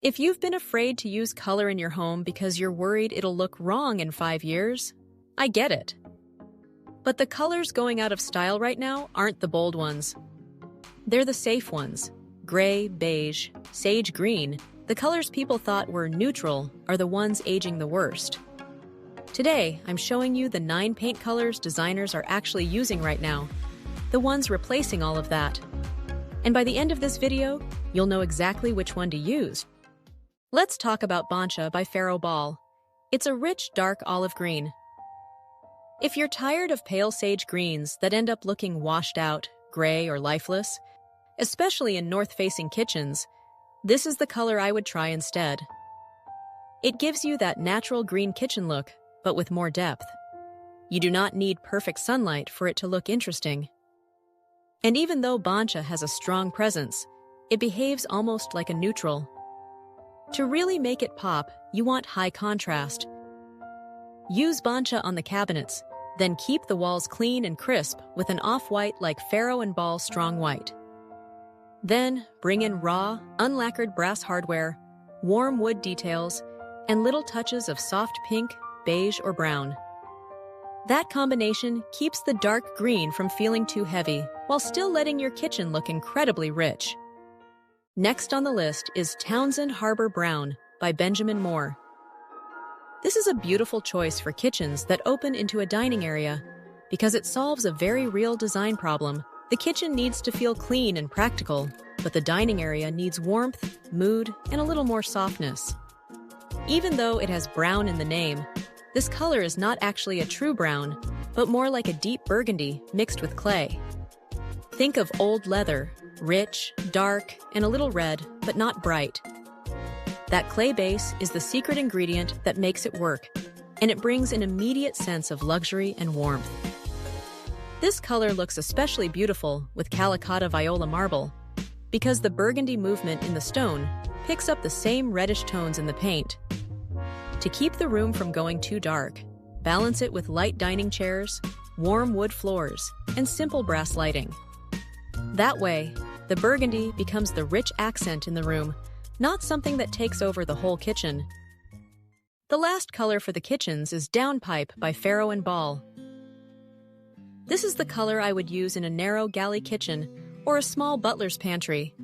If you've been afraid to use color in your home because you're worried it'll look wrong in 5 years, I get it. But the colors going out of style right now aren't the bold ones. They're the safe ones. Gray, beige, sage green, the colors people thought were neutral are the ones aging the worst. Today, I'm showing you the 9 paint colors designers are actually using right now, the ones replacing all of that. And by the end of this video, you'll know exactly which one to use. Let's talk about Bancha by Faro Ball. It's a rich, dark olive green. If you're tired of pale sage greens that end up looking washed out, gray, or lifeless, especially in north-facing kitchens, this is the color I would try instead. It gives you that natural green kitchen look, but with more depth. You do not need perfect sunlight for it to look interesting. And even though Bancha has a strong presence, it behaves almost like a neutral. To really make it pop, you want high contrast. Use Bancha on the cabinets, then keep the walls clean and crisp with an off-white like Faro and Ball strong white. Then bring in raw, unlacquered brass hardware, warm wood details, and little touches of soft pink, beige, or brown. That combination keeps the dark green from feeling too heavy while still letting your kitchen look incredibly rich. Next on the list is Townsend Harbor Brown by Benjamin Moore. This is a beautiful choice for kitchens that open into a dining area because it solves a very real design problem. The kitchen needs to feel clean and practical, but the dining area needs warmth, mood, and a little more softness. Even though it has brown in the name, this color is not actually a true brown, but more like a deep burgundy mixed with clay. Think of old leather, rich, dark, and a little red, but not bright. That clay base is the secret ingredient that makes it work, and it brings an immediate sense of luxury and warmth. This color looks especially beautiful with Calicotta Viola marble, because the burgundy movement in the stone picks up the same reddish tones in the paint. To keep the room from going too dark, balance it with light dining chairs, warm wood floors, and simple brass lighting. That way, the burgundy becomes the rich accent in the room, not something that takes over the whole kitchen. The last color for the kitchens is Downpipe by Faro and Ball. This is the color I would use in a narrow galley kitchen or a small butler's pantry.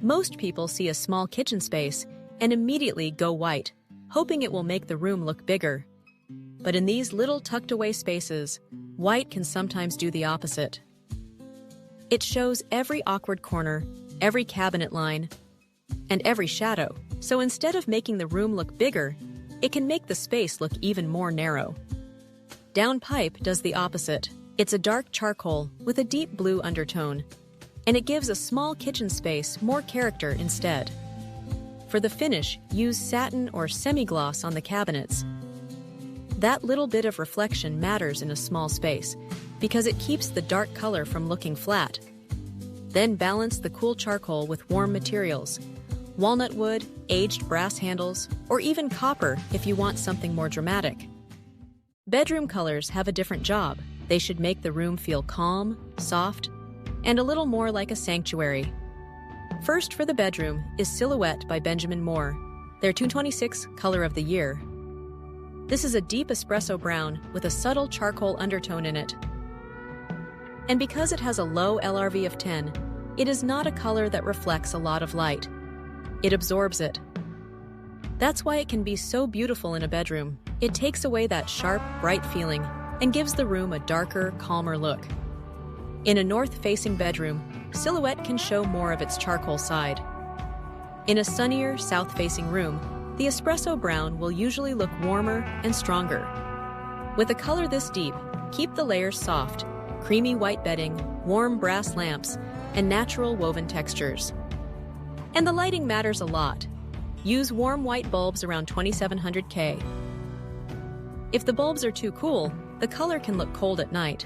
Most people see a small kitchen space and immediately go white, hoping it will make the room look bigger. But in these little tucked-away spaces, white can sometimes do the opposite. It shows every awkward corner, every cabinet line, and every shadow, so instead of making the room look bigger, it can make the space look even more narrow. Downpipe does the opposite. It's a dark charcoal with a deep blue undertone, and it gives a small kitchen space more character instead. For the finish, use satin or semi-gloss on the cabinets. That little bit of reflection matters in a small space because it keeps the dark color from looking flat. Then balance the cool charcoal with warm materials, walnut wood, aged brass handles, or even copper if you want something more dramatic. Bedroom colors have a different job. They should make the room feel calm, soft, and a little more like a sanctuary. First for the bedroom is Silhouette by Benjamin Moore, their 226 color of the year. This is a deep espresso brown with a subtle charcoal undertone in it. And because it has a low LRV of 10, it is not a color that reflects a lot of light. It absorbs it. That's why it can be so beautiful in a bedroom. It takes away that sharp, bright feeling and gives the room a darker, calmer look. In a north-facing bedroom, Silhouette can show more of its charcoal side. In a sunnier, south-facing room, the espresso brown will usually look warmer and stronger. With a color this deep, keep the layers soft, creamy white bedding, warm brass lamps, and natural woven textures. And the lighting matters a lot. Use warm white bulbs around 2700 K. If the bulbs are too cool, the color can look cold at night.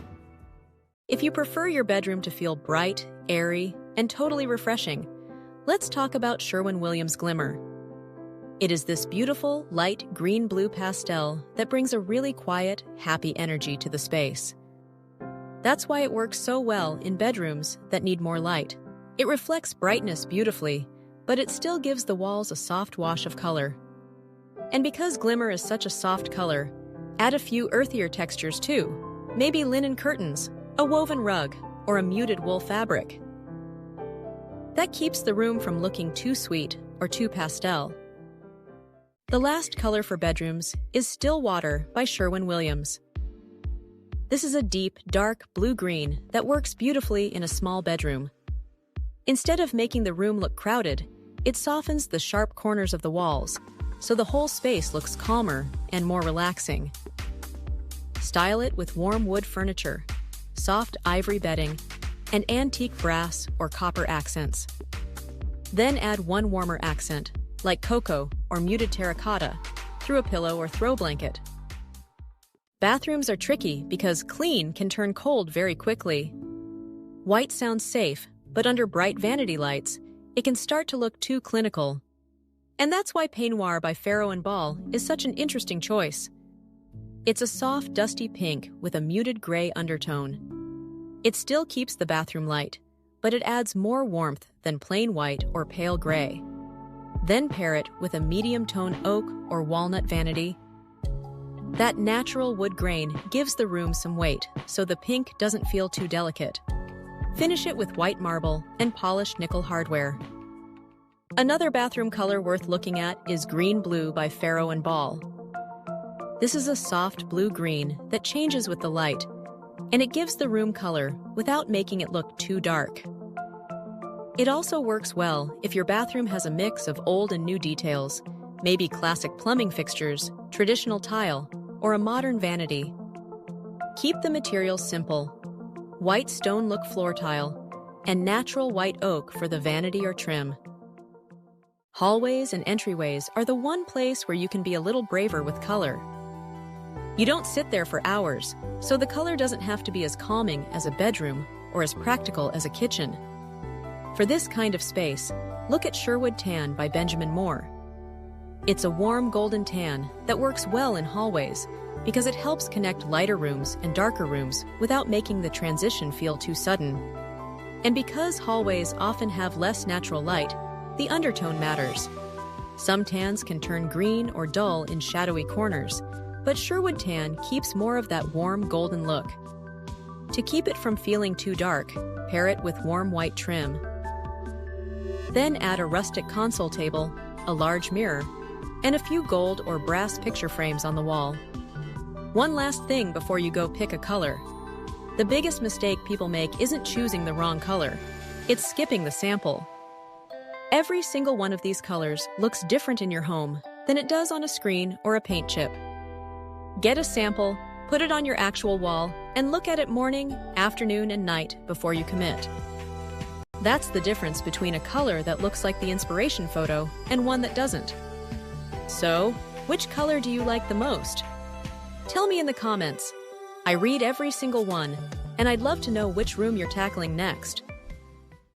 If you prefer your bedroom to feel bright, airy, and totally refreshing, let's talk about Sherwin-Williams Glimmer. It is this beautiful, light green-blue pastel that brings a really quiet, happy energy to the space. That's why it works so well in bedrooms that need more light. It reflects brightness beautifully, but it still gives the walls a soft wash of color. And because Glimmer is such a soft color, add a few earthier textures too. Maybe linen curtains, a woven rug, or a muted wool fabric. That keeps the room from looking too sweet or too pastel. The last color for bedrooms is Still Water by Sherwin-Williams. This is a deep, dark blue-green that works beautifully in a small bedroom. Instead of making the room look crowded, it softens the sharp corners of the walls, so the whole space looks calmer and more relaxing. Style it with warm wood furniture, soft ivory bedding, and antique brass or copper accents. Then add one warmer accent, like cocoa or muted terracotta, through a pillow or throw blanket. Bathrooms are tricky because clean can turn cold very quickly. White sounds safe, but under bright vanity lights, it can start to look too clinical. And that's why Peignoir by Farrow & Ball is such an interesting choice. It's a soft, dusty pink with a muted gray undertone. It still keeps the bathroom light, but it adds more warmth than plain white or pale gray. Then pair it with a medium-tone oak or walnut vanity. That natural wood grain gives the room some weight, so the pink doesn't feel too delicate. Finish it with white marble and polished nickel hardware. Another bathroom color worth looking at is Green Blue by Farrow & Ball. This is a soft blue-green that changes with the light, and it gives the room color without making it look too dark. It also works well if your bathroom has a mix of old and new details, maybe classic plumbing fixtures, traditional tile, or a modern vanity. Keep the materials simple: white stone look floor tile, and natural white oak for the vanity or trim. Hallways and entryways are the one place where you can be a little braver with color. You don't sit there for hours, so the color doesn't have to be as calming as a bedroom or as practical as a kitchen. For this kind of space, look at Sherwood Tan by Benjamin Moore. It's a warm golden tan that works well in hallways because it helps connect lighter rooms and darker rooms without making the transition feel too sudden. And because hallways often have less natural light, the undertone matters. Some tans can turn green or dull in shadowy corners, but Sherwood Tan keeps more of that warm golden look. To keep it from feeling too dark, pair it with warm white trim. Then add a rustic console table, a large mirror, and a few gold or brass picture frames on the wall. One last thing before you go pick a color. The biggest mistake people make isn't choosing the wrong color, it's skipping the sample. Every single one of these colors looks different in your home than it does on a screen or a paint chip. Get a sample, put it on your actual wall, and look at it morning, afternoon, and night before you commit. That's the difference between a color that looks like the inspiration photo and one that doesn't. So, which color do you like the most? Tell me in the comments. I read every single one, and I'd love to know which room you're tackling next.